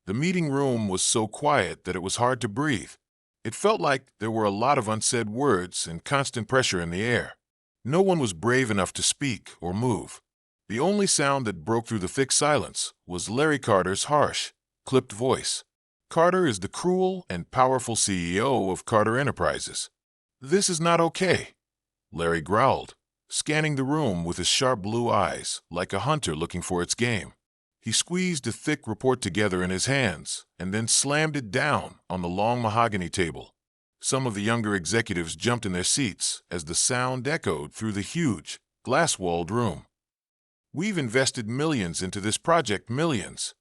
The meeting room was so quiet that it was hard to breathe. It felt like there were a lot of unsaid words and constant pressure in the air. No one was brave enough to speak or move. The only sound that broke through the thick silence was Larry Carter's harsh, clipped voice. Carter is the cruel and powerful CEO of Carter Enterprises. This is not okay, Larry growled, scanning the room with his sharp blue eyes like a hunter looking for its game. He squeezed a thick report together in his hands and then slammed it down on the long mahogany table. Some of the younger executives jumped in their seats as the sound echoed through the huge, glass-walled room. We've invested millions into this project, millions.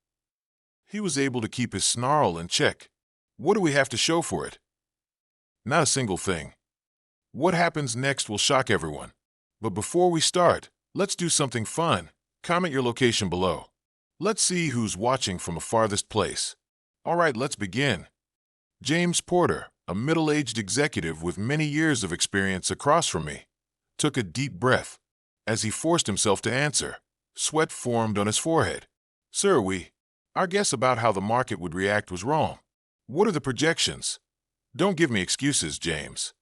He was able to keep his snarl in check. What do we have to show for it? Not a single thing. What happens next will shock everyone. But before we start, let's do something fun. Comment your location below. Let's see who's watching from the farthest place. All right, let's begin. James Porter, a middle-aged executive with many years of experience across from me, took a deep breath. As he forced himself to answer, sweat formed on his forehead. Sir, our guess about how the market would react was wrong. What are the projections? Don't give me excuses, James.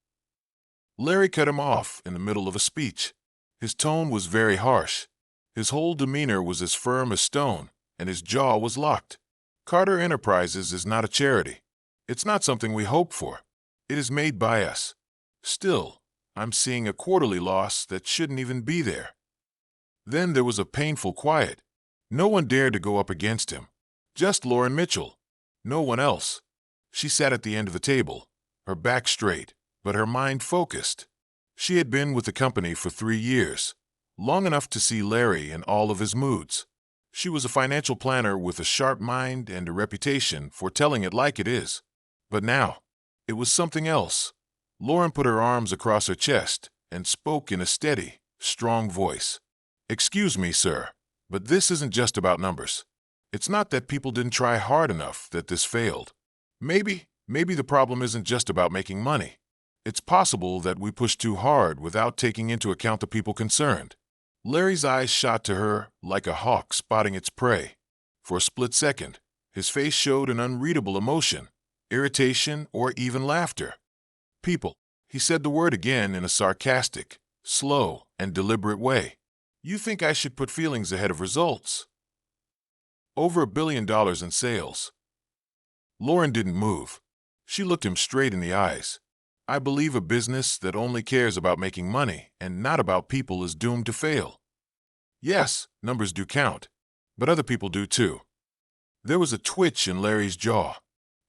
Larry cut him off in the middle of a speech. His tone was very harsh. His whole demeanor was as firm as stone, and his jaw was locked. Carter Enterprises is not a charity. It's not something we hope for. It is made by us. Still, I'm seeing a quarterly loss that shouldn't even be there. Then there was a painful quiet. No one dared to go up against him. Just Lauren Mitchell. No one else. She sat at the end of the table, her back straight, but her mind focused. She had been with the company for 3 years, long enough to see Larry in all of his moods. She was a financial planner with a sharp mind and a reputation for telling it like it is. But now, it was something else. Lauren put her arms across her chest and spoke in a steady, strong voice. Excuse me, sir, but this isn't just about numbers. It's not that people didn't try hard enough that this failed. Maybe the problem isn't just about making money. It's possible that we pushed too hard without taking into account the people concerned. Larry's eyes shot to her like a hawk spotting its prey. For a split second, his face showed an unreadable emotion, irritation, or even laughter. People. He said the word again in a sarcastic, slow, and deliberate way. You think I should put feelings ahead of results? Over $1 billion in sales. Lauren didn't move. She looked him straight in the eyes. I believe a business that only cares about making money and not about people is doomed to fail. Yes, numbers do count, but other people do too. There was a twitch in Larry's jaw.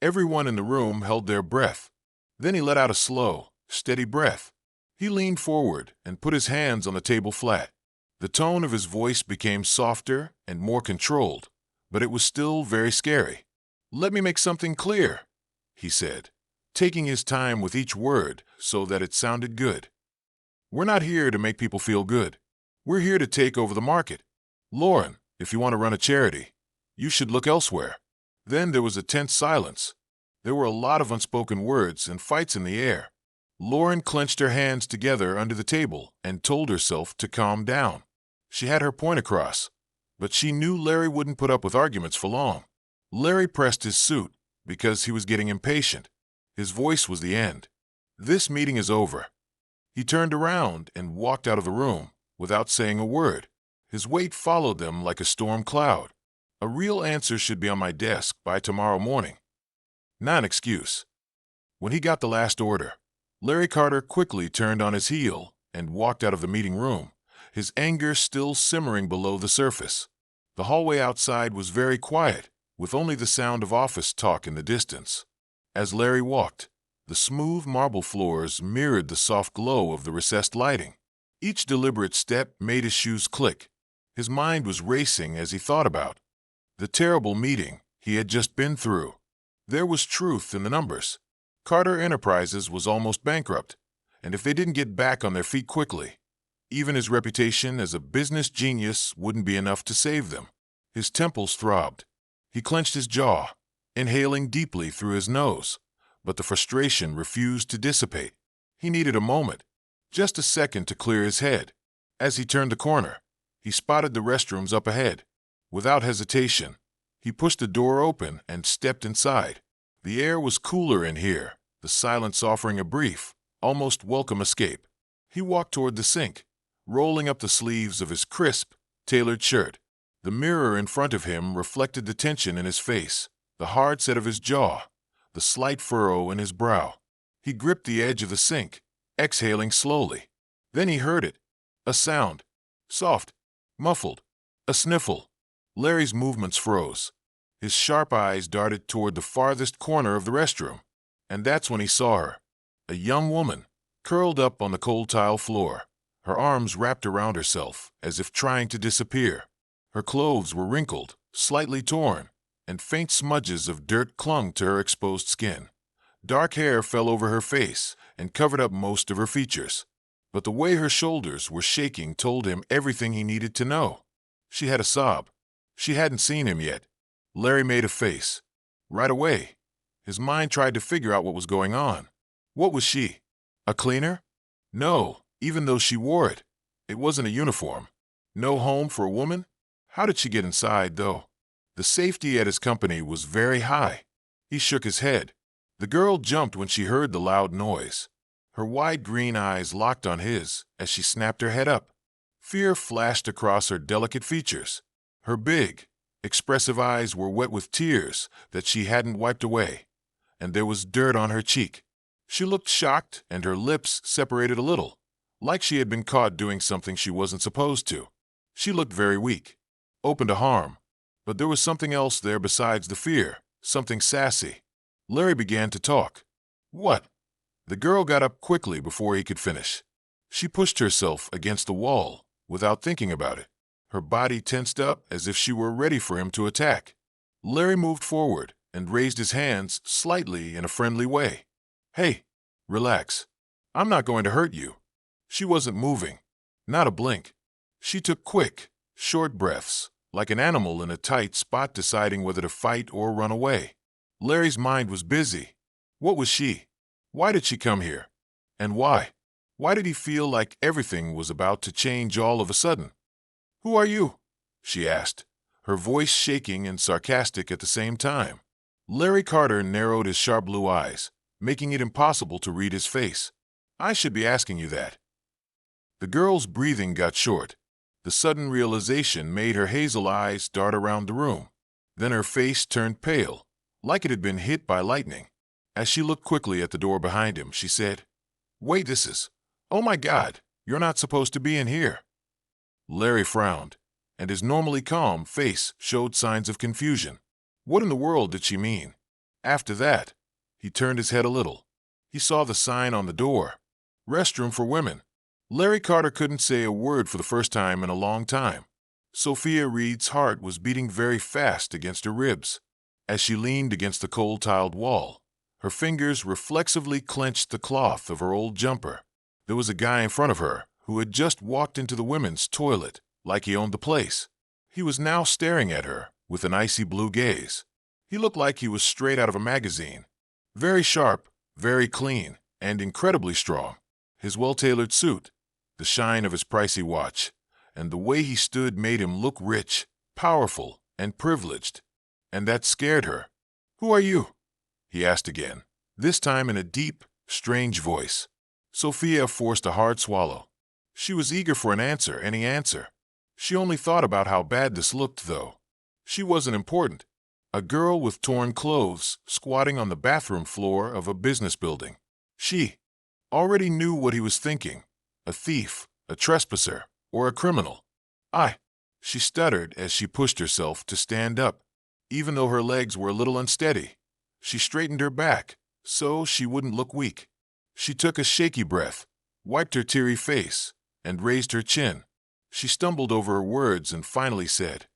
Everyone in the room held their breath. Then he let out a slow, steady breath. He leaned forward and put his hands on the table flat. The tone of his voice became softer and more controlled, but it was still very scary. Let me make something clear, he said, taking his time with each word so that it sounded good. We're not here to make people feel good. We're here to take over the market. Lauren, if you want to run a charity, you should look elsewhere. Then there was a tense silence. There were a lot of unspoken words and fights in the air. Lauren clenched her hands together under the table and told herself to calm down. She had her point across, but she knew Larry wouldn't put up with arguments for long. Larry pressed his suit because he was getting impatient. His voice was the end. This meeting is over. He turned around and walked out of the room without saying a word. His weight followed them like a storm cloud. A real answer should be on my desk by tomorrow morning. Not an excuse. When he got the last order, Larry Carter quickly turned on his heel and walked out of the meeting room, his anger still simmering below the surface. The hallway outside was very quiet, with only the sound of office talk in the distance. As Larry walked, the smooth marble floors mirrored the soft glow of the recessed lighting. Each deliberate step made his shoes click. His mind was racing as he thought about the terrible meeting he had just been through. There was truth in the numbers. Carter Enterprises was almost bankrupt, and if they didn't get back on their feet quickly, even his reputation as a business genius wouldn't be enough to save them. His temples throbbed. He clenched his jaw, inhaling deeply through his nose, but the frustration refused to dissipate. He needed a moment, just a second to clear his head. As he turned the corner, he spotted the restrooms up ahead. Without hesitation, He pushed the door open and stepped inside. The air was cooler in here, the silence offering a brief, almost welcome escape. He walked toward the sink, rolling up the sleeves of his crisp, tailored shirt. The mirror in front of him reflected the tension in his face, the hard set of his jaw, the slight furrow in his brow. He gripped the edge of the sink, exhaling slowly. Then he heard it. A sound. Soft. Muffled. A sniffle. Larry's movements froze. His sharp eyes darted toward the farthest corner of the restroom. And that's when he saw her. A young woman, curled up on the cold tile floor, her arms wrapped around herself as if trying to disappear. Her clothes were wrinkled, slightly torn, and faint smudges of dirt clung to her exposed skin. Dark hair fell over her face and covered up most of her features. But the way her shoulders were shaking told him everything he needed to know. She had a sob. She hadn't seen him yet. Larry made a face. Right away. His mind tried to figure out what was going on. What was she? A cleaner? No, even though she wore it. It wasn't a uniform. No home for a woman? How did she get inside, though? The safety at his company was very high. He shook his head. The girl jumped when she heard the loud noise. Her wide green eyes locked on his as she snapped her head up. Fear flashed across her delicate features. Her big, expressive eyes were wet with tears that she hadn't wiped away, and there was dirt on her cheek. She looked shocked, and her lips separated a little, like she had been caught doing something she wasn't supposed to. She looked very weak, open to harm, but there was something else there besides the fear, something sassy. Larry began to talk. What? The girl got up quickly before he could finish. She pushed herself against the wall without thinking about it. Her body tensed up as if she were ready for him to attack. Larry moved forward and raised his hands slightly in a friendly way. Hey, relax. I'm not going to hurt you. She wasn't moving. Not a blink. She took quick, short breaths, like an animal in a tight spot deciding whether to fight or run away. Larry's mind was busy. What was she? Why did she come here? And why? Why did he feel like everything was about to change all of a sudden? Who are you? She asked, her voice shaking and sarcastic at the same time. Larry Carter narrowed his sharp blue eyes, making it impossible to read his face. I should be asking you that. The girl's breathing got short. The sudden realization made her hazel eyes dart around the room. Then her face turned pale, like it had been hit by lightning. As she looked quickly at the door behind him, she said, Wait, this is... Oh my God, you're not supposed to be in here. Larry frowned, and his normally calm face showed signs of confusion. What in the world did she mean? After that, he turned his head a little. He saw the sign on the door. Restroom for women. Larry Carter couldn't say a word for the first time in a long time. Sophia Reed's heart was beating very fast against her ribs. As she leaned against the cold-tiled wall, her fingers reflexively clenched the cloth of her old jumper. There was a guy in front of her who had just walked into the women's toilet like he owned the place. He was now staring at her with an icy blue gaze. He looked like he was straight out of a magazine. Very sharp, very clean, and incredibly strong. His well-tailored suit, the shine of his pricey watch, and the way he stood made him look rich, powerful, and privileged. And that scared her. Who are you? He asked again, this time in a deep, strange voice. Sophia forced a hard swallow. She was eager for an answer, any answer. She only thought about how bad this looked, though. She wasn't important. A girl with torn clothes squatting on the bathroom floor of a business building. She already knew what he was thinking. A thief, a trespasser, or a criminal. She stuttered as she pushed herself to stand up. Even though her legs were a little unsteady, she straightened her back so she wouldn't look weak. She took a shaky breath, wiped her teary face, and raised her chin. She stumbled over her words and finally said,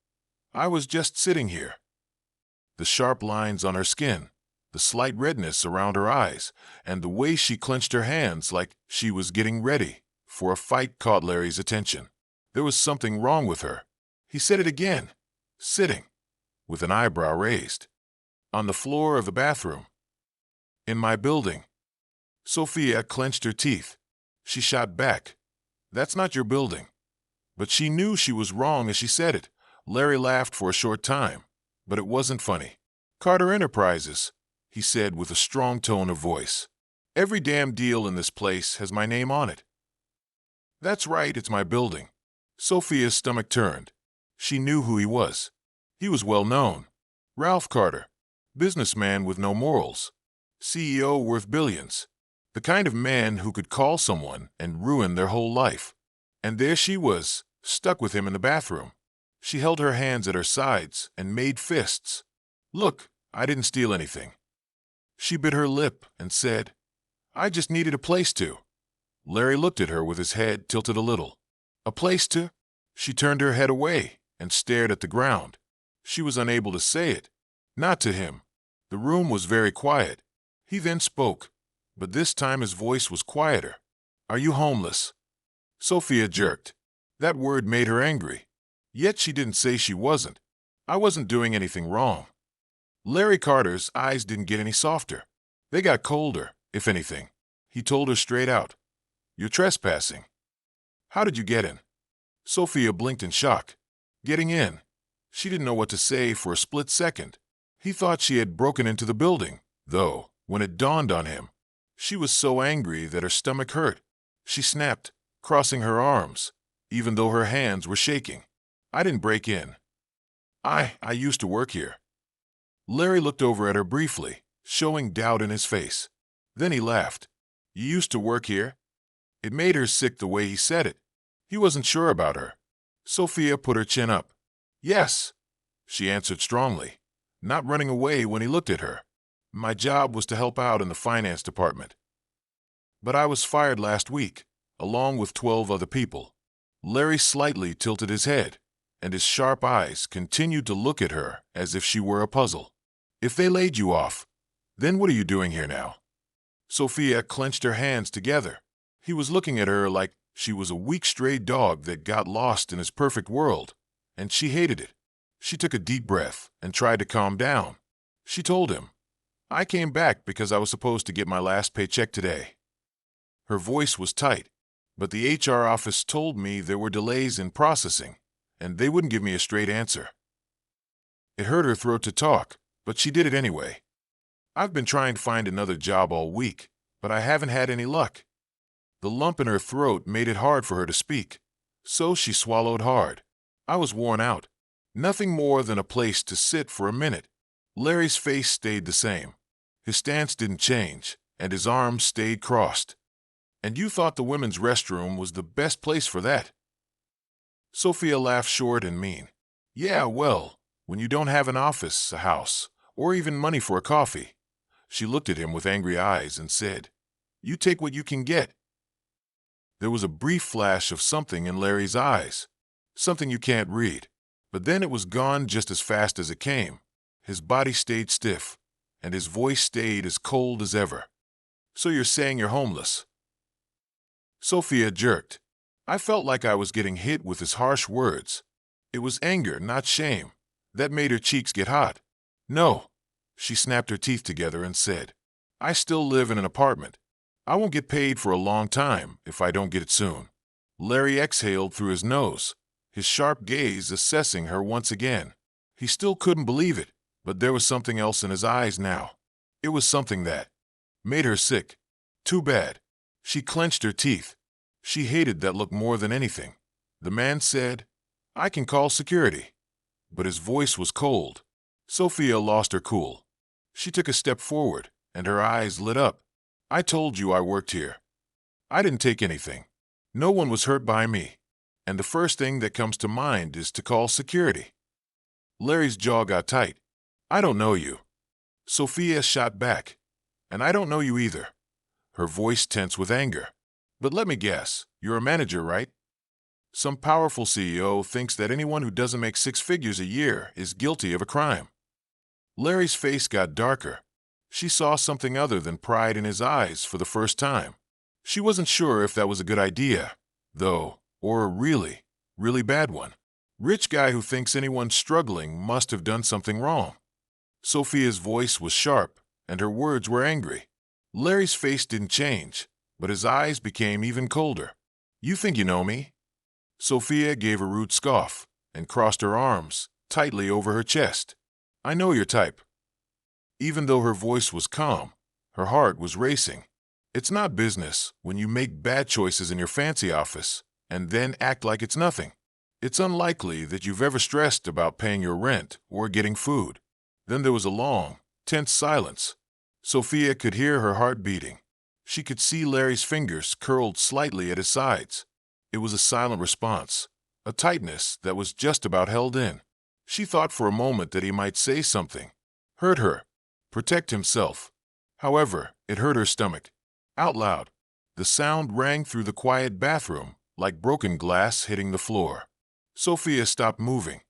I was just sitting here. The sharp lines on her skin, the slight redness around her eyes, and the way she clenched her hands like she was getting ready for a fight caught Larry's attention. There was something wrong with her. He said it again, sitting, with an eyebrow raised. On the floor of the bathroom. In my building. Sophia clenched her teeth. She shot back. That's not your building. But she knew she was wrong as she said it. Larry laughed for a short time, but it wasn't funny. "Carter Enterprises," he said with a strong tone of voice. "Every damn deal in this place has my name on it." "That's right, it's my building." Sophia's stomach turned. She knew who he was. He was well known. Ralph Carter, businessman with no morals, CEO worth billions, the kind of man who could call someone and ruin their whole life. And there she was, stuck with him in the bathroom. She held her hands at her sides and made fists. "Look, I didn't steal anything." She bit her lip and said, "I just needed a place to." Larry looked at her with his head tilted a little. "A place to?" She turned her head away and stared at the ground. She was unable to say it. Not to him. The room was very quiet. He then spoke, but this time his voice was quieter. "Are you homeless?" Sophia jerked. That word made her angry. Yet she didn't say she wasn't. "I wasn't doing anything wrong." Larry Carter's eyes didn't get any softer. They got colder, if anything. He told her straight out, "You're trespassing." "How did you get in?" Sophia blinked in shock. Getting in? She didn't know what to say for a split second. He thought she had broken into the building, though, when it dawned on him. She was so angry that her stomach hurt. She snapped, crossing her arms, even though her hands were shaking. "I didn't break in. I used to work here." Larry looked over at her briefly, showing doubt in his face. Then he laughed. "You used to work here?" It made her sick the way he said it. He wasn't sure about her. Sophia put her chin up. "Yes," she answered strongly, not running away when he looked at her. "My job was to help out in the finance department. But I was fired last week, along with 12 other people." Larry slightly tilted his head, and his sharp eyes continued to look at her as if she were a puzzle. "If they laid you off, then what are you doing here now?" Sophia clenched her hands together. He was looking at her like she was a weak stray dog that got lost in his perfect world, and she hated it. She took a deep breath and tried to calm down. She told him, "I came back because I was supposed to get my last paycheck today." Her voice was tight, but the HR office told me there were delays in processing, and they wouldn't give me a straight answer. It hurt her throat to talk, but she did it anyway. "I've been trying to find another job all week, but I haven't had any luck." The lump in her throat made it hard for her to speak, so she swallowed hard. "I was worn out. Nothing more than a place to sit for a minute." Larry's face stayed the same. His stance didn't change, and his arms stayed crossed. "And you thought the women's restroom was the best place for that?" Sophia laughed short and mean. "Yeah, well, when you don't have an office, a house, or even money for a coffee." She looked at him with angry eyes and said, "You take what you can get." There was a brief flash of something in Larry's eyes, something you can't read, but then it was gone just as fast as it came. His body stayed stiff, and his voice stayed as cold as ever. "So you're saying you're homeless?" Sophia jerked. I felt like I was getting hit with his harsh words. It was anger, not shame, that made her cheeks get hot. "No." She snapped her teeth together and said, "I still live in an apartment. I won't get paid for a long time if I don't get it soon." Larry exhaled through his nose, his sharp gaze assessing her once again. He still couldn't believe it, but there was something else in his eyes now. It was something that made her sick. Too bad. She clenched her teeth. She hated that look more than anything. The man said, "I can call security." But his voice was cold. Sophia lost her cool. She took a step forward, and her eyes lit up. "I told you I worked here. I didn't take anything. No one was hurt by me. And the first thing that comes to mind is to call security." Larry's jaw got tight. "I don't know you." Sophia shot back. "And I don't know you either." Her voice tense with anger. "But let me guess, you're a manager, right? Some powerful CEO thinks that anyone who doesn't make 6 figures a year is guilty of a crime." Larry's face got darker. She saw something other than pride in his eyes for the first time. She wasn't sure if that was a good idea, though, or a really, really bad one. Rich guy who thinks anyone struggling must have done something wrong. Sophia's voice was sharp, and her words were angry. Larry's face didn't change, but his eyes became even colder. "You think you know me?" Sophia gave a rude scoff and crossed her arms tightly over her chest. I know your type. Even though her voice was calm, her heart was racing. It's not business when you make bad choices in your fancy office and then act like it's nothing. It's unlikely that you've ever stressed about paying your rent or getting food. Then there was a long, tense silence. Sophia could hear her heart beating. She could see Larry's fingers curled slightly at his sides. It was a silent response, a tightness that was just about held in. She thought for a moment that he might say something, hurt her, protect himself. However, it hurt her stomach. Out loud, the sound rang through the quiet bathroom like broken glass hitting the floor. Sophia stopped moving.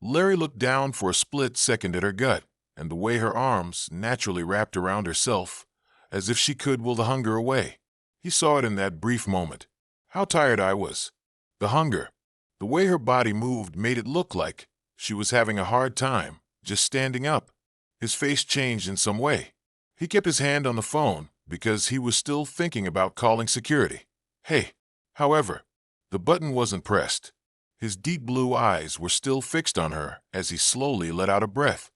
Larry looked down for a split second at her gut and the way her arms naturally wrapped around herself, as if she could will the hunger away. He saw it in that brief moment. How tired I was. The hunger. The way her body moved made it look like she was having a hard time just standing up. His face changed in some way. He kept his hand on the phone because he was still thinking about calling security. Hey. However, the button wasn't pressed. His deep blue eyes were still fixed on her as he slowly let out a breath.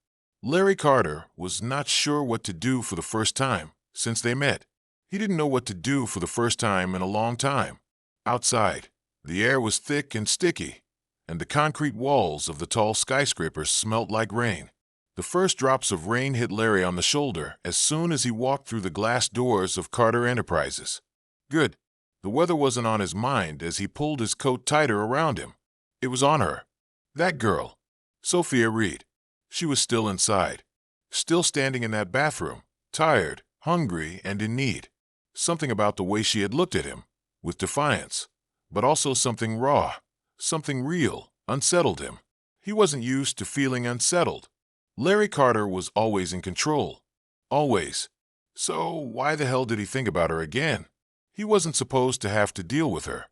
Larry Carter was not sure what to do for the first time since they met. He didn't know what to do for the first time in a long time. Outside, the air was thick and sticky, and the concrete walls of the tall skyscrapers smelt like rain. The first drops of rain hit Larry on the shoulder as soon as he walked through the glass doors of Carter Enterprises. Good. The weather wasn't on his mind as he pulled his coat tighter around him. It was on her. That girl. Sophia Reed. She was still inside. Still standing in that bathroom, tired, hungry, and in need. Something about the way she had looked at him, with defiance, but also something raw, something real, unsettled him. He wasn't used to feeling unsettled. Larry Carter was always in control. Always. So why the hell did he think about her again? He wasn't supposed to have to deal with her.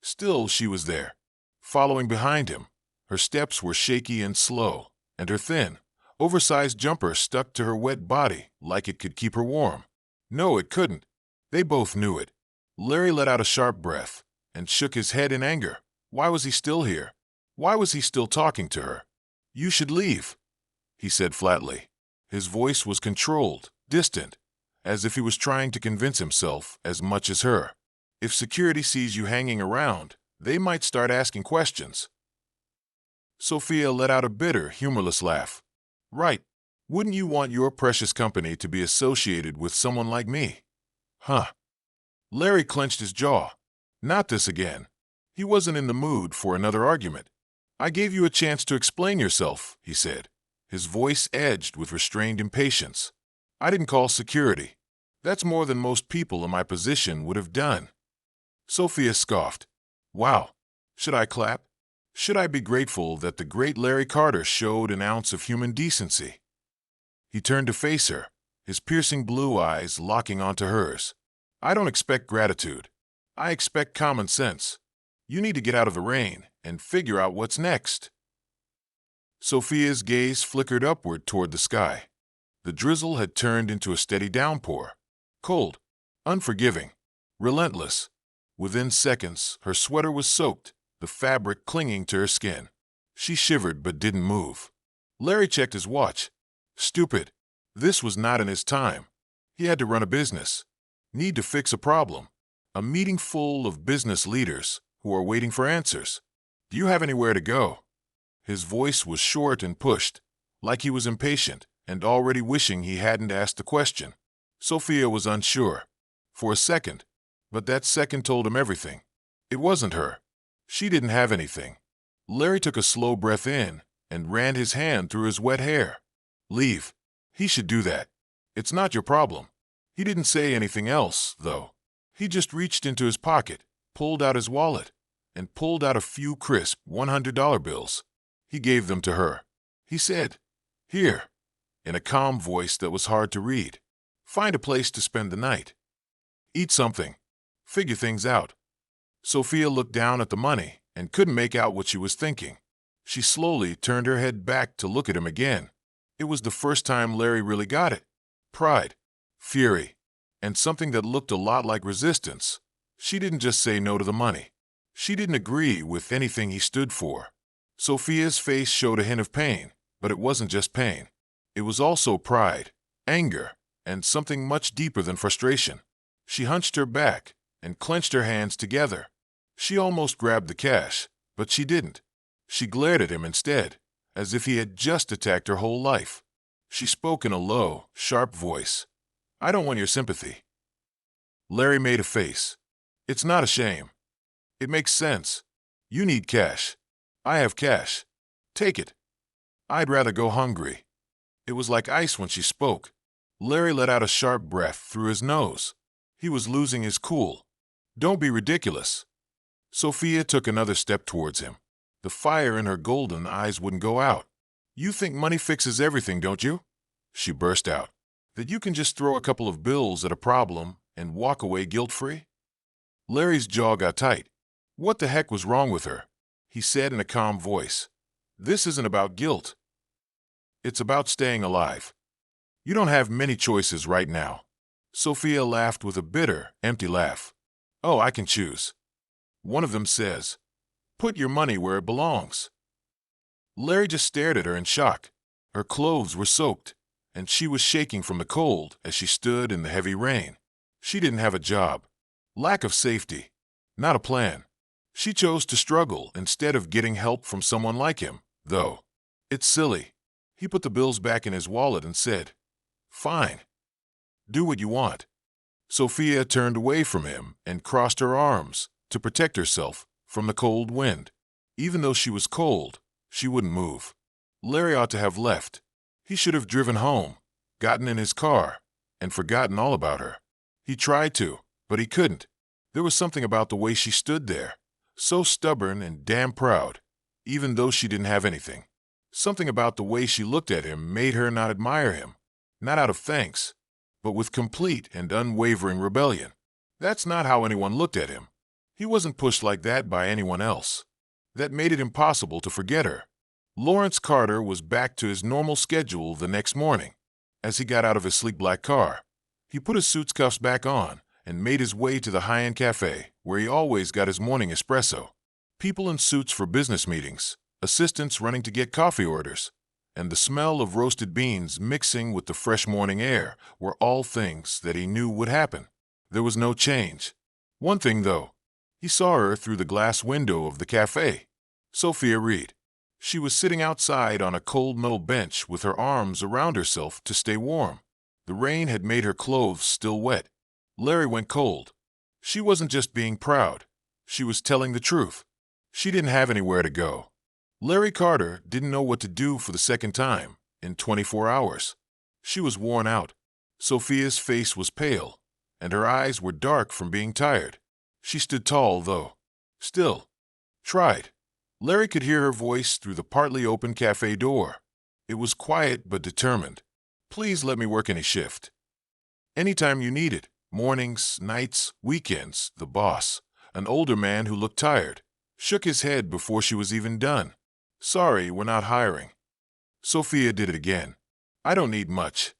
Still, she was there, following behind him. Her steps were shaky and slow, and her thin, oversized jumper stuck to her wet body like it could keep her warm. No, it couldn't. They both knew it. Larry let out a sharp breath and shook his head in anger. Why was he still here? Why was he still talking to her? You should leave, he said flatly. His voice was controlled, distant, as if he was trying to convince himself as much as her. If security sees you hanging around, they might start asking questions. Sophia let out a bitter, humorless laugh. Right. Wouldn't you want your precious company to be associated with someone like me? Huh. Larry clenched his jaw. Not this again. He wasn't in the mood for another argument. I gave you a chance to explain yourself, he said, his voice edged with restrained impatience. I didn't call security. That's more than most people in my position would have done. Sophia scoffed. Wow. Should I clap? Should I be grateful that the great Larry Carter showed an ounce of human decency? He turned to face her, his piercing blue eyes locking onto hers. I don't expect gratitude. I expect common sense. You need to get out of the rain and figure out what's next. Sophia's gaze flickered upward toward the sky. The drizzle had turned into a steady downpour. Cold, unforgiving, relentless. Within seconds, her sweater was soaked, the fabric clinging to her skin. She shivered but didn't move. Larry checked his watch. Stupid. This was not in his time. He had to run a business. Need to fix a problem. A meeting full of business leaders who are waiting for answers. Do you have anywhere to go? His voice was short and pushed, like he was impatient and already wishing he hadn't asked the question. Sophia was unsure. For a second. But that second told him everything. It wasn't her. She didn't have anything. Larry took a slow breath in and ran his hand through his wet hair. Leave. He should do that. It's not your problem. He didn't say anything else, though. He just reached into his pocket, pulled out his wallet, and pulled out a few crisp $100 bills. He gave them to her. He said, Here, in a calm voice that was hard to read. Find a place to spend the night. Eat something. Figure things out. Sophia looked down at the money and couldn't make out what she was thinking. She slowly turned her head back to look at him again. It was the first time Larry really got it. Pride, fury, and something that looked a lot like resistance. She didn't just say no to the money. She didn't agree with anything he stood for. Sophia's face showed a hint of pain, but it wasn't just pain. It was also pride, anger, and something much deeper than frustration. She hunched her back and clenched her hands together. She almost grabbed the cash, but she didn't. She glared at him instead, as if he had just attacked her whole life. She spoke in a low, sharp voice. "I don't want your sympathy." Larry made a face. "It's not a shame. It makes sense. You need cash. I have cash. Take it. I'd rather go hungry." It was like ice when she spoke. Larry let out a sharp breath through his nose. He was losing his cool. "Don't be ridiculous." Sophia took another step towards him. The fire in her golden eyes wouldn't go out. "You think money fixes everything, don't you?" she burst out. "That you can just throw a couple of bills at a problem and walk away guilt-free?" Larry's jaw got tight. What the heck was wrong with her? He said in a calm voice. "This isn't about guilt. It's about staying alive. You don't have many choices right now." Sophia laughed with a bitter, empty laugh. "Oh, I can choose. One of them says, 'Put your money where it belongs.'" Larry just stared at her in shock. Her clothes were soaked, and she was shaking from the cold as she stood in the heavy rain. She didn't have a job. Lack of safety. Not a plan. She chose to struggle instead of getting help from someone like him, though. It's silly. He put the bills back in his wallet and said, "Fine. Do what you want." Sophia turned away from him and crossed her arms to protect herself from the cold wind. Even though she was cold, she wouldn't move. Larry ought to have left. He should have driven home, gotten in his car, and forgotten all about her. He tried to, but he couldn't. There was something about the way she stood there, so stubborn and damn proud, even though she didn't have anything. Something about the way she looked at him made her not admire him, not out of thanks, but with complete and unwavering rebellion. That's not how anyone looked at him. He wasn't pushed like that by anyone else. That made it impossible to forget her. Lawrence Carter was back to his normal schedule the next morning. As he got out of his sleek black car, he put his suit's cuffs back on and made his way to the high-end cafe where he always got his morning espresso. People in suits for business meetings, assistants running to get coffee orders, and the smell of roasted beans mixing with the fresh morning air were all things that he knew would happen. There was no change. One thing, though. He saw her through the glass window of the cafe. Sophia Reed. She was sitting outside on a cold metal bench with her arms around herself to stay warm. The rain had made her clothes still wet. Larry went cold. She wasn't just being proud. She was telling the truth. She didn't have anywhere to go. Larry Carter didn't know what to do for the second time in 24 hours. She was worn out. Sophia's face was pale, and her eyes were dark from being tired. She stood tall, though. Still. Tried. Larry could hear her voice through the partly open cafe door. It was quiet but determined. "Please let me work any shift. Anytime you need it. Mornings, nights, weekends." The boss, an older man who looked tired, shook his head before she was even done. "Sorry, we're not hiring." Sophia did it again. "I don't need much.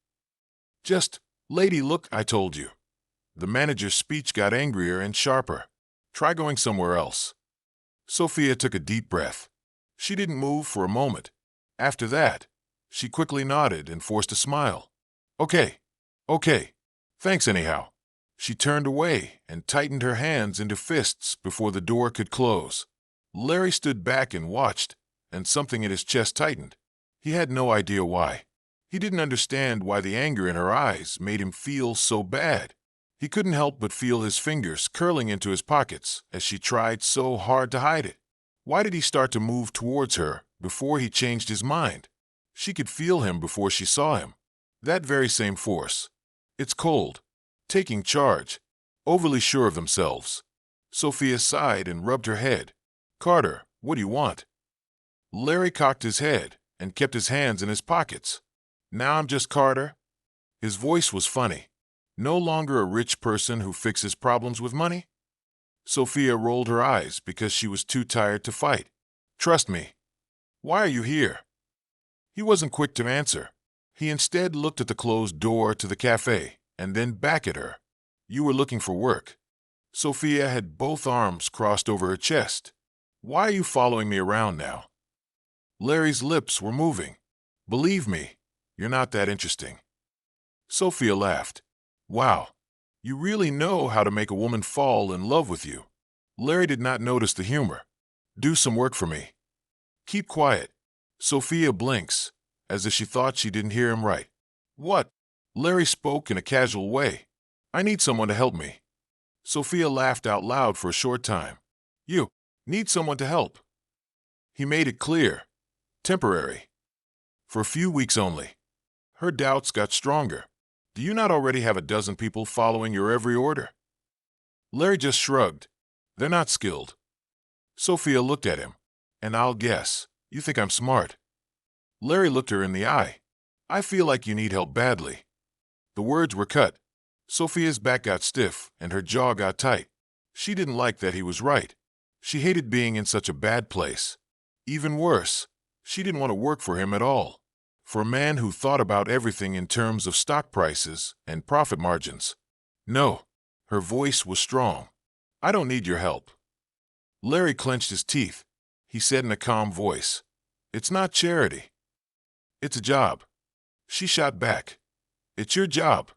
Just, lady, look, I told you." The manager's speech got angrier and sharper. "Try going somewhere else." Sophia took a deep breath. She didn't move for a moment. After that, she quickly nodded and forced a smile. Okay. Thanks anyhow." She turned away and tightened her hands into fists before the door could close. Larry stood back and watched, and something in his chest tightened. He had no idea why. He didn't understand why the anger in her eyes made him feel so bad. He couldn't help but feel his fingers curling into his pockets as she tried so hard to hide it. Why did he start to move towards her before he changed his mind? She could feel him before she saw him. That very same force. It's cold. Taking charge. Overly sure of themselves. Sophia sighed and rubbed her head. "Carter, what do you want?" Larry cocked his head and kept his hands in his pockets. "Now I'm just Carter." His voice was funny. No longer a rich person who fixes problems with money? Sophia rolled her eyes because she was too tired to fight. "Trust me." "Why are you here?" He wasn't quick to answer. He instead looked at the closed door to the cafe and then back at her. "You were looking for work." Sophia had both arms crossed over her chest. "Why are you following me around now?" Larry's lips were moving. "Believe me, You're not that interesting. Sophia laughed. Wow, you really know how to make a woman fall in love with you. Larry did not notice the humor. Do some work for me. Keep quiet. Sophia blinks, as if she thought she didn't hear him right. What? Larry spoke in a casual way. I need someone to help me. Sophia laughed out loud for a short time. You need someone to help. He made it clear. Temporary. For a few weeks only. Her doubts got stronger. Do you not already have a dozen people following your every order? Larry just shrugged. They're not skilled. Sophia looked at him. And I'll guess, you think I'm smart. Larry looked her in the eye. I feel like you need help badly. The words were cut. Sophia's back got stiff and her jaw got tight. She didn't like that he was right. She hated being in such a bad place. Even worse, she didn't want to work for him at all. For a man who thought about everything in terms of stock prices and profit margins. No, her voice was strong. I don't need your help. Larry clenched his teeth. He said in a calm voice, It's not charity. It's a job. She shot back. It's your job.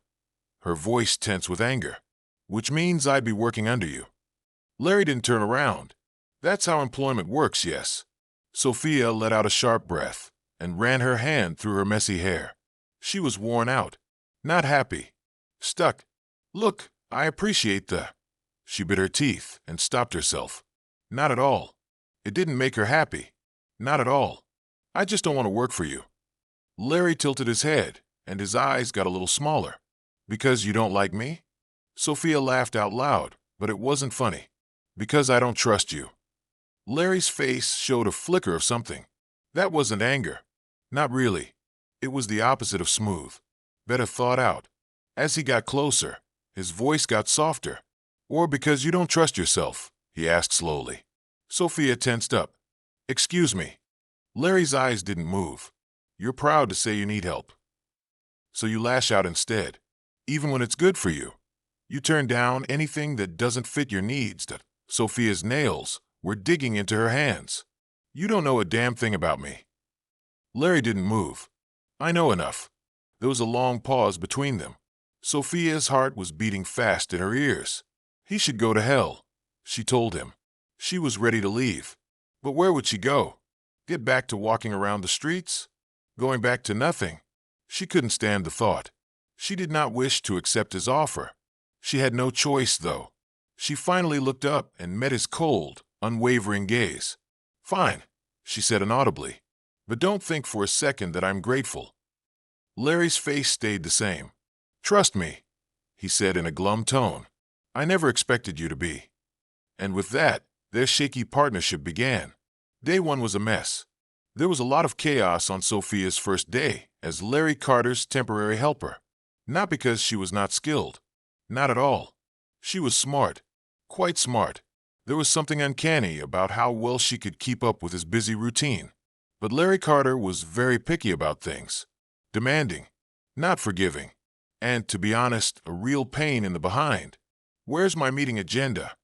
Her voice tense with anger. Which means I'd be working under you. Larry didn't turn around. That's how employment works, yes. Sophia let out a sharp breath and ran her hand through her messy hair. She was worn out, not happy, stuck. Look, I appreciate the... She bit her teeth and stopped herself. Not at all. It didn't make her happy. Not at all. I just don't want to work for you. Larry tilted his head, and his eyes got a little smaller. Because you don't like me? Sophia laughed out loud, but it wasn't funny. Because I don't trust you. Larry's face showed a flicker of something. That wasn't anger. Not really. It was the opposite of smooth. Better thought out. As he got closer, his voice got softer. Or because you don't trust yourself, he asked slowly. Sophia tensed up. Excuse me. Larry's eyes didn't move. You're proud to say you need help. So you lash out instead. Even when it's good for you. You turn down anything that doesn't fit your needs. Sophia's nails were digging into her hands. You don't know a damn thing about me. Larry didn't move. I know enough. There was a long pause between them. Sophia's heart was beating fast in her ears. He should go to hell, she told him. She was ready to leave. But where would she go? Get back to walking around the streets? Going back to nothing? She couldn't stand the thought. She did not wish to accept his offer. She had no choice, though. She finally looked up and met his cold, unwavering gaze. Fine, she said inaudibly. But don't think for a second that I'm grateful. Larry's face stayed the same. Trust me, he said in a glum tone. I never expected you to be. And with that, their shaky partnership began. Day one was a mess. There was a lot of chaos on Sophia's first day as Larry Carter's temporary helper. Not because she was not skilled. Not at all. She was smart. Quite smart. There was something uncanny about how well she could keep up with his busy routine. But Larry Carter was very picky about things. Demanding. Not forgiving. And, to be honest, a real pain in the behind. Where's my meeting agenda?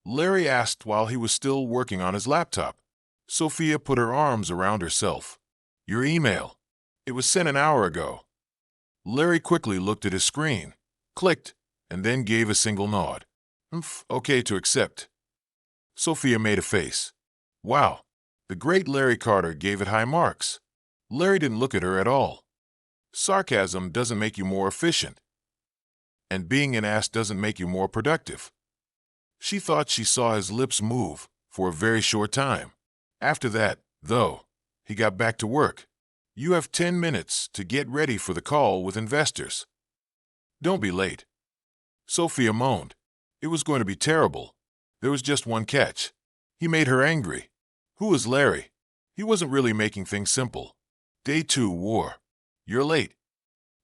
Larry asked while he was still working on his laptop. Sophia put her arms around herself. Your email. It was sent an hour ago. Larry quickly looked at his screen, clicked, and then gave a single nod. Okay to accept. Sophia made a face. Wow, the great Larry Carter gave it high marks. Larry didn't look at her at all. Sarcasm doesn't make you more efficient. And being an ass doesn't make you more productive. She thought she saw his lips move for a very short time. After that, though, he got back to work. You have 10 minutes to get ready for the call with investors. Don't be late. Sophia moaned. It was going to be terrible. There was just one catch. He made her angry. Who was Larry? He wasn't really making things simple. Day 2 war. You're late.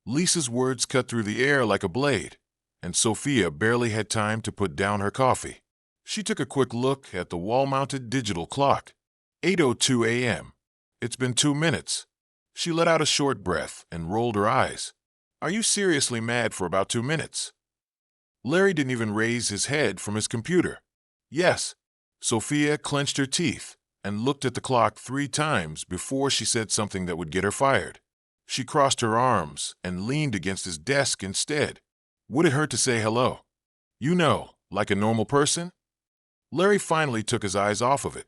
Lisa's words cut through the air like a blade, and Sophia barely had time to put down her coffee. She took a quick look at the wall-mounted digital clock. 8:02 a.m. It's been 2 minutes. She let out a short breath and rolled her eyes. Are you seriously mad for about 2 minutes? Larry didn't even raise his head from his computer. Yes. Sophia clenched her teeth and looked at the clock 3 times before she said something that would get her fired. She crossed her arms and leaned against his desk instead. Would it hurt to say hello? You know, like a normal person? Larry finally took his eyes off of it.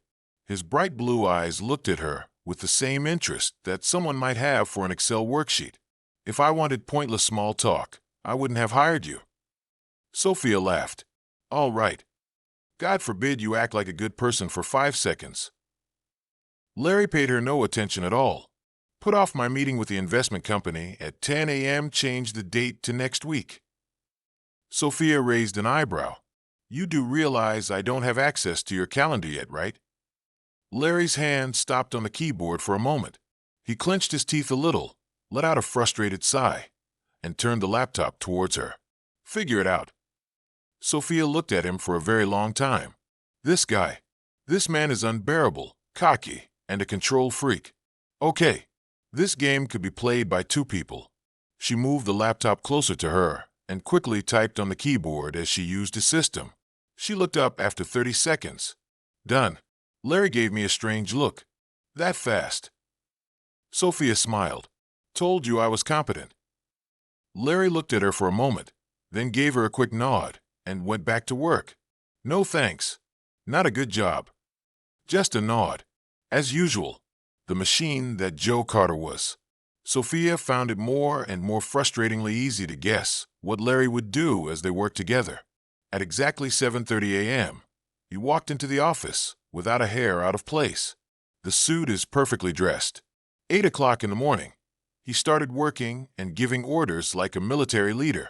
His bright blue eyes looked at her with the same interest that someone might have for an Excel worksheet. If I wanted pointless small talk, I wouldn't have hired you. Sophia laughed. All right. God forbid you act like a good person for 5 seconds. Larry paid her no attention at all. Put off my meeting with the investment company at 10 a.m. Change the date to next week. Sophia raised an eyebrow. You do realize I don't have access to your calendar yet, right? Larry's hand stopped on the keyboard for a moment. He clenched his teeth a little, let out a frustrated sigh, and turned the laptop towards her. Figure it out. Sophia looked at him for a very long time. This man is unbearable, cocky, and a control freak. Okay, this game could be played by 2 people. She moved the laptop closer to her and quickly typed on the keyboard as she used his system. She looked up after 30 seconds. Done. Larry gave me a strange look. That fast. Sophia smiled. Told you I was competent. Larry looked at her for a moment, then gave her a quick nod and went back to work. No thanks. Not a good job. Just a nod. As usual, the machine that Joe Carter was. Sophia found it more and more frustratingly easy to guess what Larry would do as they worked together. At exactly 7:30 a.m., he walked into the office without a hair out of place. The suit is perfectly dressed. 8 o'clock in the morning. He started working and giving orders like a military leader.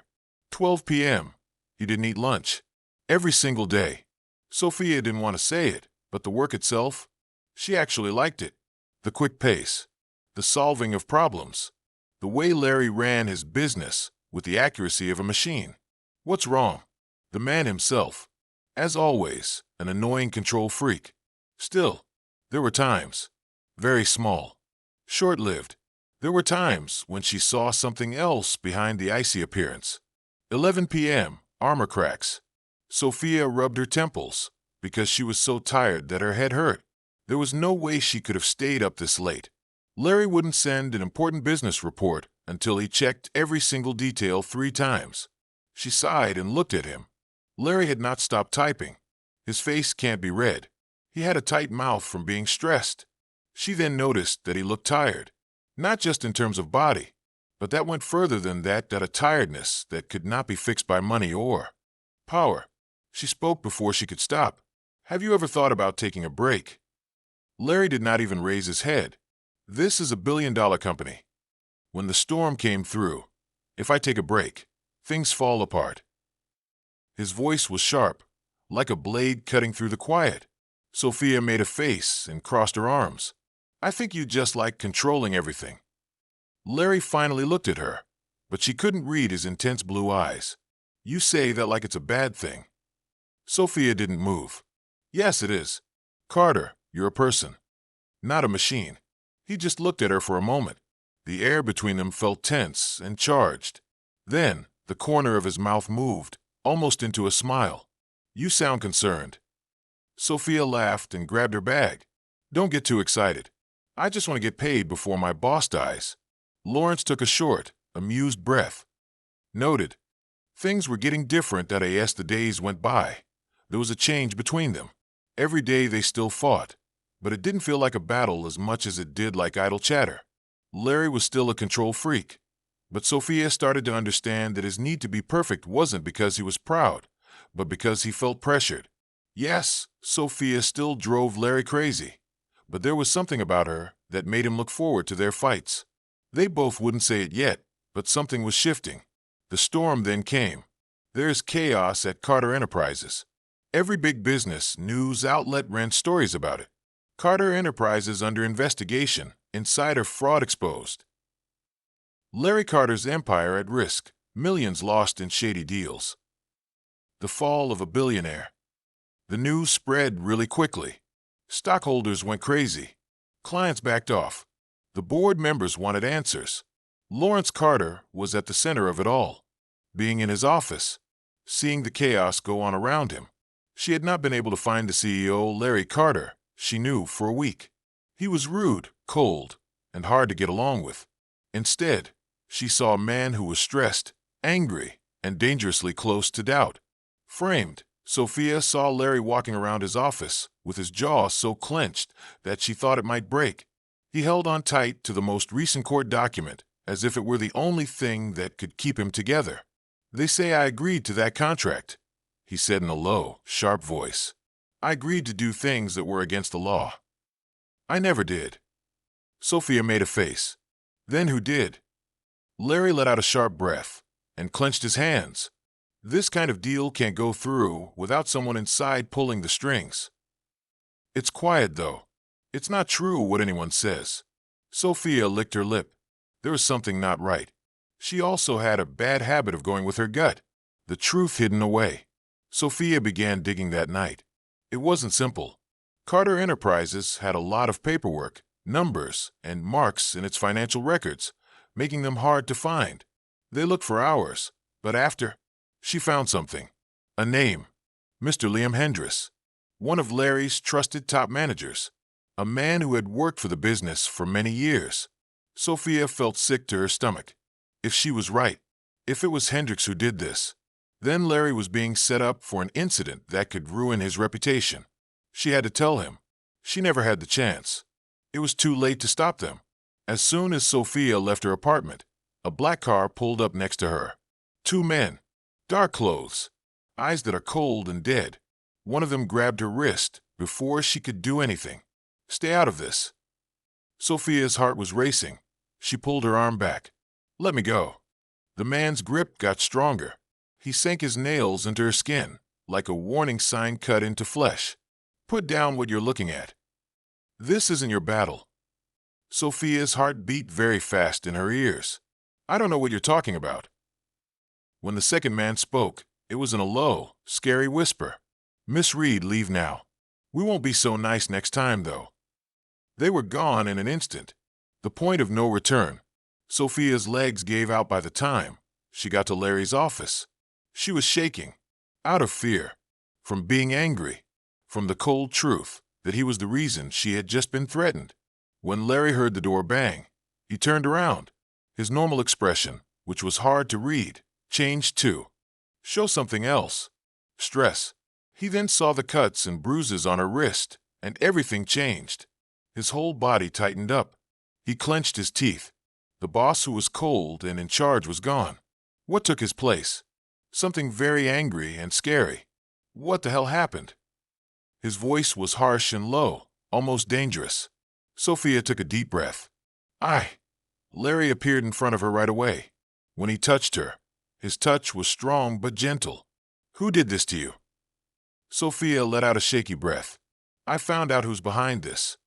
12 p.m. He didn't eat lunch. Every single day. Sophia didn't want to say it, but the work itself, she actually liked it. The quick pace, the solving of problems, the way Larry ran his business with the accuracy of a machine. What's wrong? The man himself, as always, an annoying control freak. Still, there were times, very small, short-lived. There were times when she saw something else behind the icy appearance. 11 p.m., armor cracks. Sophia rubbed her temples because she was so tired that her head hurt. There was no way she could have stayed up this late. Larry wouldn't send an important business report until he checked every single detail 3 times. She sighed and looked at him. Larry had not stopped typing. His face can't be read. He had a tight mouth from being stressed. She then noticed that he looked tired, not just in terms of body, but that went further than that a tiredness that could not be fixed by money or power. She spoke before she could stop. Have you ever thought about taking a break? Larry did not even raise his head. This is a billion-dollar company. When the storm came through, if I take a break, things fall apart. His voice was sharp, like a blade cutting through the quiet. Sophia made a face and crossed her arms. I think you just like controlling everything. Larry finally looked at her, but she couldn't read his intense blue eyes. You say that like it's a bad thing. Sophia didn't move. Yes, it is. Carter, you're a person, not a machine. He just looked at her for a moment. The air between them felt tense and charged. Then, the corner of his mouth moved, almost into a smile. You sound concerned. Sophia laughed and grabbed her bag. Don't get too excited. I just want to get paid before my boss dies. Lawrence took a short, amused breath. Noted. Things were getting different as the days went by. There was a change between them. Every day they still fought, but it didn't feel like a battle as much as it did like idle chatter. Larry was still a control freak, but Sophia started to understand that his need to be perfect wasn't because he was proud, but because he felt pressured. Yes, Sophia still drove Larry crazy, but there was something about her that made him look forward to their fights. They both wouldn't say it yet, but something was shifting. The storm then came. There's chaos at Carter Enterprises. Every big business news outlet ran stories about it. Carter Enterprises under investigation, insider fraud exposed. Larry Carter's empire at risk, millions lost in shady deals. The fall of a billionaire. The news spread really quickly. Stockholders went crazy. Clients backed off. The board members wanted answers. Lawrence Carter was at the center of it all. Being in his office, seeing the chaos go on around him. She had not been able to find the CEO, Larry Carter, she knew, for a week. He was rude, cold, and hard to get along with. Instead, she saw a man who was stressed, angry, and dangerously close to doubt. Framed, Sophia saw Larry walking around his office with his jaw so clenched that she thought it might break. He held on tight to the most recent court document as if it were the only thing that could keep him together. "They say I agreed to that contract," he said in a low, sharp voice. "I agreed to do things that were against the law." "I never did." Sophia made a face. "Then who did?" Larry let out a sharp breath and clenched his hands. This kind of deal can't go through without someone inside pulling the strings. "It's quiet, though. It's not true what anyone says." Sophia licked her lip. There was something not right. She also had a bad habit of going with her gut, the truth hidden away. Sophia began digging that night. It wasn't simple. Carter Enterprises had a lot of paperwork, numbers, and marks in its financial records, making them hard to find. They looked for hours, but after, she found something. A name. Mr. Liam Hendress, one of Larry's trusted top managers, a man who had worked for the business for many years. Sophia felt sick to her stomach. If she was right, if it was Hendricks who did this, then Larry was being set up for an incident that could ruin his reputation. She had to tell him. She never had the chance. It was too late to stop them. As soon as Sophia left her apartment, a black car pulled up next to her. Two men, dark clothes, eyes that are cold and dead. One of them grabbed her wrist before she could do anything. "Stay out of this." Sophia's heart was racing. She pulled her arm back. "Let me go." The man's grip got stronger. He sank his nails into her skin, like a warning sign cut into flesh. "Put down what you're looking at. This isn't your battle." Sophia's heart beat very fast in her ears. "I don't know what you're talking about." When the second man spoke, it was in a low, scary whisper. "Miss Reed, leave now. We won't be so nice next time, though." They were gone in an instant. The point of no return. Sophia's legs gave out by the time she got to Larry's office. She was shaking, out of fear, from being angry, from the cold truth that he was the reason she had just been threatened. When Larry heard the door bang, he turned around. His normal expression, which was hard to read, changed too. Show something else. Stress. He then saw the cuts and bruises on her wrist, and everything changed. His whole body tightened up. He clenched his teeth. The boss who was cold and in charge was gone. What took his place? Something very angry and scary. What the hell happened? His voice was harsh and low, almost dangerous. Sophia took a deep breath. Larry appeared in front of her right away. When he touched her, his touch was strong but gentle. "Who did this to you?" Sophia let out a shaky breath. "I found out who's behind this."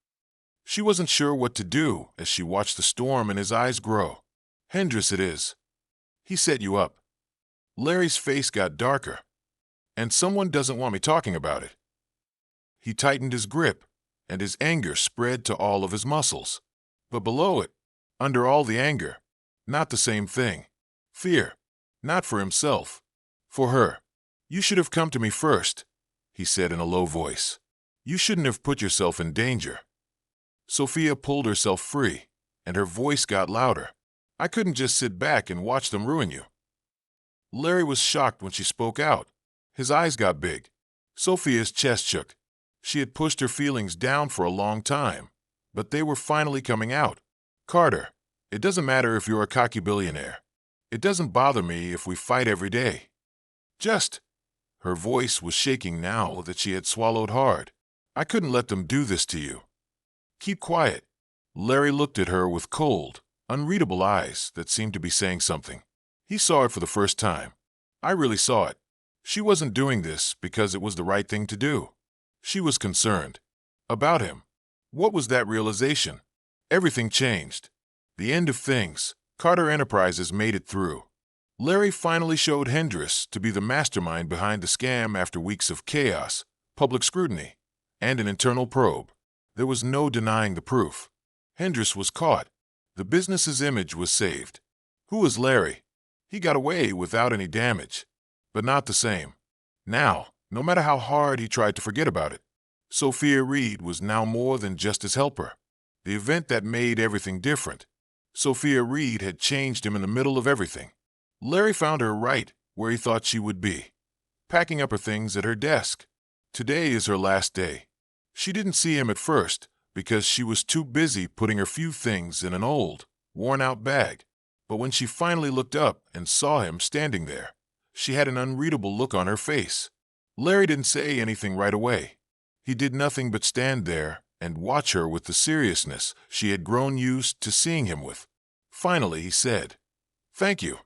She wasn't sure what to do as she watched the storm in his eyes grow. "Hendress it is. He set you up." Larry's face got darker. "And someone doesn't want me talking about it." He tightened his grip, and his anger spread to all of his muscles. But below it, under all the anger, not the same thing. Fear. Not for himself. For her. "You should have come to me first," he said in a low voice. "You shouldn't have put yourself in danger." Sophia pulled herself free, and her voice got louder. "I couldn't just sit back and watch them ruin you." Larry was shocked when she spoke out. His eyes got big. Sophia's chest shook. She had pushed her feelings down for a long time, but they were finally coming out. "Carter, it doesn't matter if you're a cocky billionaire. It doesn't bother me if we fight every day. Just..." Her voice was shaking now that she had swallowed hard. "I couldn't let them do this to you. Keep quiet." Larry looked at her with cold, unreadable eyes that seemed to be saying something. He saw it for the first time. I really saw it. She wasn't doing this because it was the right thing to do. She was concerned. About him. What was that realization? Everything changed. The end of things. Carter Enterprises made it through. Larry finally showed Hendress to be the mastermind behind the scam after weeks of chaos, public scrutiny, and an internal probe. There was no denying the proof. Hendress was caught. The business's image was saved. Who was Larry? He got away without any damage. But not the same. Now, no matter how hard he tried to forget about it, Sophia Reed was now more than just his helper. The event that made everything different. Sophia Reed had changed him in the middle of everything. Larry found her right where he thought she would be, packing up her things at her desk. Today is her last day. She didn't see him at first because she was too busy putting her few things in an old, worn-out bag. But when she finally looked up and saw him standing there, she had an unreadable look on her face. Larry didn't say anything right away. He did nothing but stand there and watch her with the seriousness she had grown used to seeing him with. Finally, he said, "Thank you."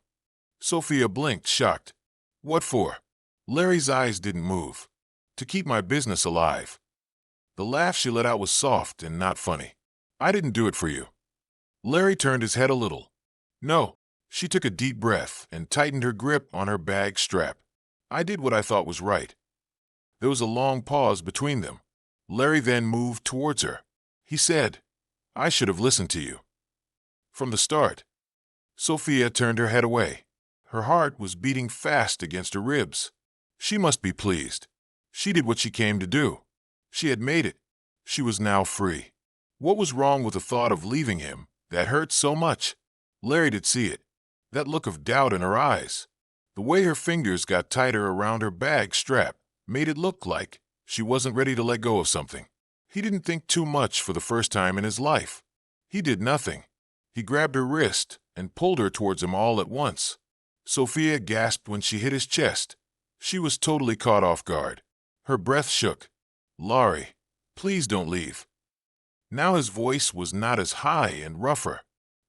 Sophia blinked, shocked. "What for?" Larry's eyes didn't move. "To keep my business alive." The laugh she let out was soft and not funny. "I didn't do it for you." Larry turned his head a little. "No." She took a deep breath and tightened her grip on her bag strap. "I did what I thought was right." There was a long pause between them. Larry then moved towards her. He said, "I should have listened to you from the start." Sophia turned her head away. Her heart was beating fast against her ribs. She must be pleased. She did what she came to do. She had made it. She was now free. What was wrong with the thought of leaving him that hurt so much? Larry did see it. That look of doubt in her eyes. The way her fingers got tighter around her bag strap made it look like she wasn't ready to let go of something. He didn't think too much for the first time in his life. He did nothing. He grabbed her wrist and pulled her towards him all at once. Sophia gasped when she hit his chest. She was totally caught off guard. Her breath shook. "Laurie, please don't leave." Now his voice was not as high and rougher.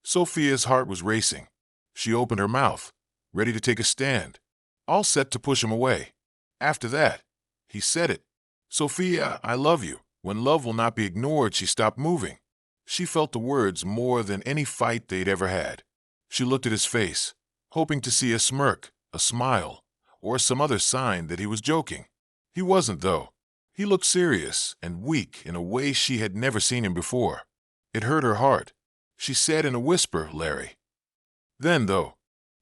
Sophia's heart was racing. She opened her mouth, ready to take a stand, all set to push him away. After that, he said it. "Sophia, I love you." When love will not be ignored, she stopped moving. She felt the words more than any fight they'd ever had. She looked at his face, hoping to see a smirk, a smile, or some other sign that he was joking. He wasn't, though. He looked serious and weak in a way she had never seen him before. It hurt her heart. She said in a whisper, "Larry." Then, though,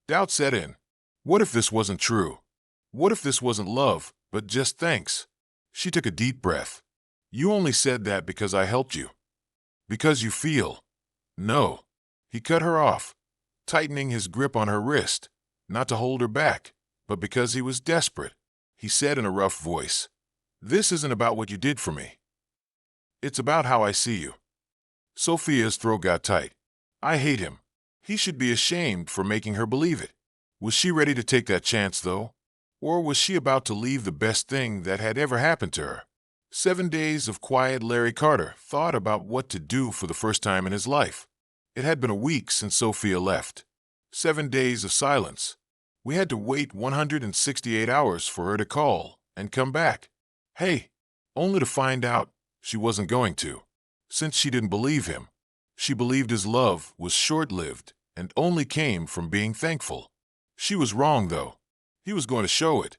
doubt set in. What if this wasn't true? What if this wasn't love, but just thanks? She took a deep breath. "You only said that because I helped you. Because you feel." "No." He cut her off, tightening his grip on her wrist, not to hold her back, but because he was desperate. He said in a rough voice, "This isn't about what you did for me. It's about how I see you." Sophia's throat got tight. "I hate him. He should be ashamed for making her believe it." Was she ready to take that chance, though? Or was she about to leave the best thing that had ever happened to her? 7 days of quiet Larry Carter thought about what to do for the first time in his life. It had been a week since Sophia left. 7 days of silence. We had to wait 168 hours for her to call and come back. Hey, only to find out she wasn't going to. Since she didn't believe him, she believed his love was short-lived and only came from being thankful. She was wrong, though. He was going to show it.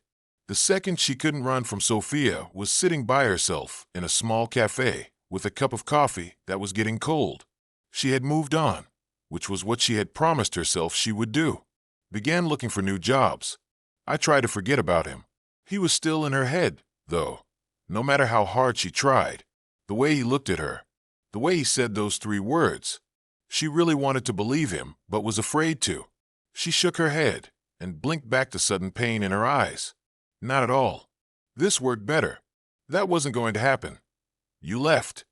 The second she couldn't run from Sophia was sitting by herself in a small cafe with a cup of coffee that was getting cold. She had moved on, which was what she had promised herself she would do. Began looking for new jobs. I tried to forget about him. He was still in her head, though. No matter how hard she tried, the way he looked at her, the way he said those 3 words. She really wanted to believe him, but was afraid to. She shook her head and blinked back the sudden pain in her eyes. Not at all. This worked better. That wasn't going to happen. You left.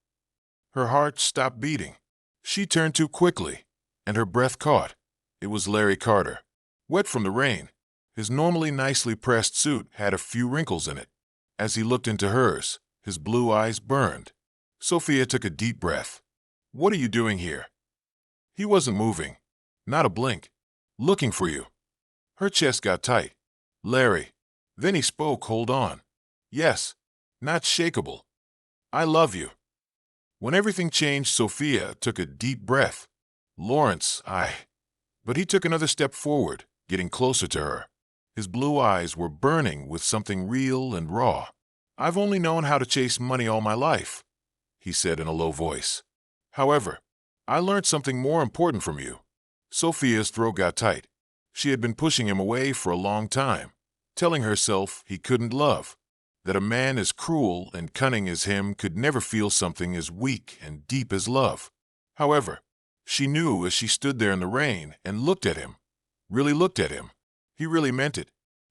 Her heart stopped beating. She turned too quickly, and her breath caught. It was Larry Carter, wet from the rain. His normally nicely pressed suit had a few wrinkles in it. As he looked into hers, his blue eyes burned. Sophia took a deep breath. "What are you doing here?" He wasn't moving. Not a blink. "Looking for you." Her chest got tight. "Larry." Then he spoke, "Hold on." "Yes." Not shakable. "I love you." When everything changed, Sophia took a deep breath. "Lawrence, I..." But he took another step forward, getting closer to her. His blue eyes were burning with something real and raw. "I've only known how to chase money all my life," he said in a low voice. "However, I learned something more important from you." Sophia's throat got tight. She had been pushing him away for a long time, telling herself he couldn't love, that a man as cruel and cunning as him could never feel something as weak and deep as love. However, She knew as she stood there in the rain and looked at him, really looked at him. He really meant it.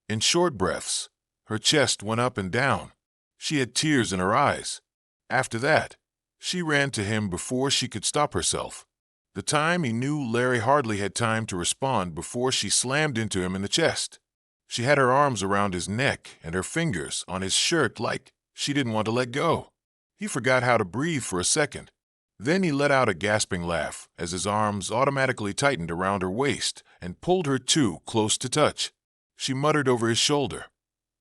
In short breaths, her chest went up and down. She had tears in her eyes. After that, she ran to him before she could stop herself. The time he knew Larry hardly had time to respond before she slammed into him in the chest. She had her arms around his neck and her fingers on his shirt like she didn't want to let go. He forgot how to breathe for a second. Then he let out a gasping laugh as his arms automatically tightened around her waist and pulled her too close to touch. She muttered over his shoulder,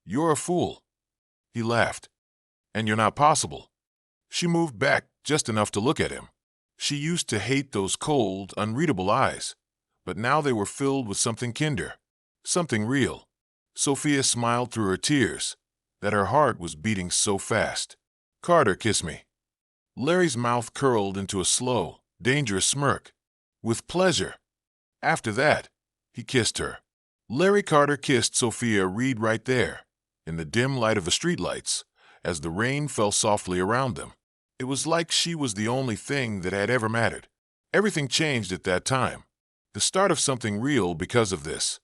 "You're a fool." He laughed. "And you're not possible." She moved back just enough to look at him. She used to hate those cold, unreadable eyes, but now they were filled with something kinder, something real. Sophia smiled through her tears, that her heart was beating so fast. "Carter, kiss me." Larry's mouth curled into a slow, dangerous smirk. "With pleasure." After that, he kissed her. Larry Carter kissed Sophia Reed right there, in the dim light of the streetlights, as the rain fell softly around them. It was like she was the only thing that had ever mattered. Everything changed at that time. The start of something real because of this.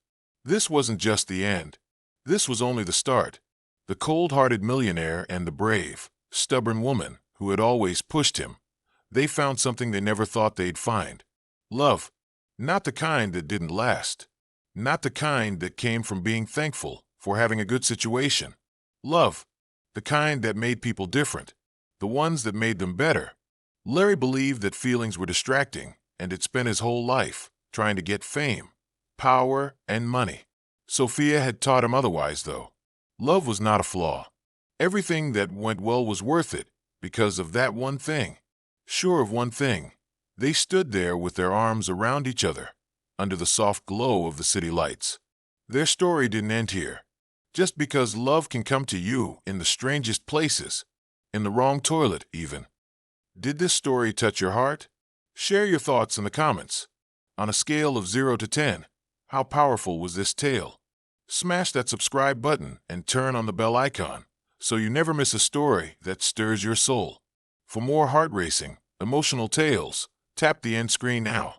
This wasn't just the end. This was only the start. The cold-hearted millionaire and the brave, stubborn woman who had always pushed him. They found something they never thought they'd find. Love. Not the kind that didn't last. Not the kind that came from being thankful for having a good situation. Love. The kind that made people different. The ones that made them better. Larry believed that feelings were distracting and had spent his whole life trying to get fame, power, and money. Sophia had taught him otherwise, though. Love was not a flaw. Everything that went well was worth it because of that one thing. Sure of one thing, they stood there with their arms around each other under the soft glow of the city lights. Their story didn't end here. Just because love can come to you in the strangest places, in the wrong toilet even. Did this story touch your heart? Share your thoughts in the comments. On a scale of 0 to 10, how powerful was this tale? Smash that subscribe button and turn on the bell icon so you never miss a story that stirs your soul. For more heart-racing, emotional tales, tap the end screen now.